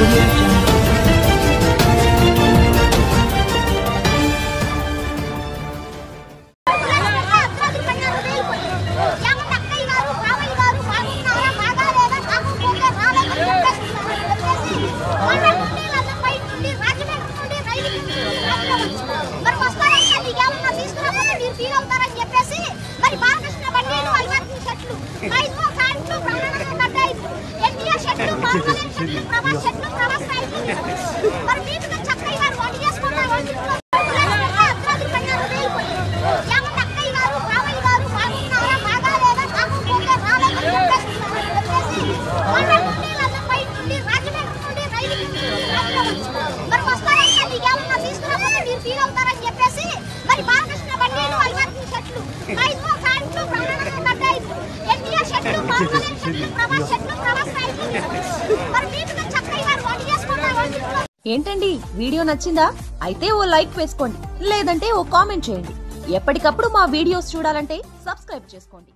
Audio Jungle. ఏంటండి video నచ్చిందా? అయితే ఓ లైక్ వేసుకోండి, లేదంటే ఓ కామెంట్ చేయండి. ఎప్పటికప్పుడు మా వీడియోస్ చూడాలంటే సబ్స్క్రైబ్ చేసుకోండి.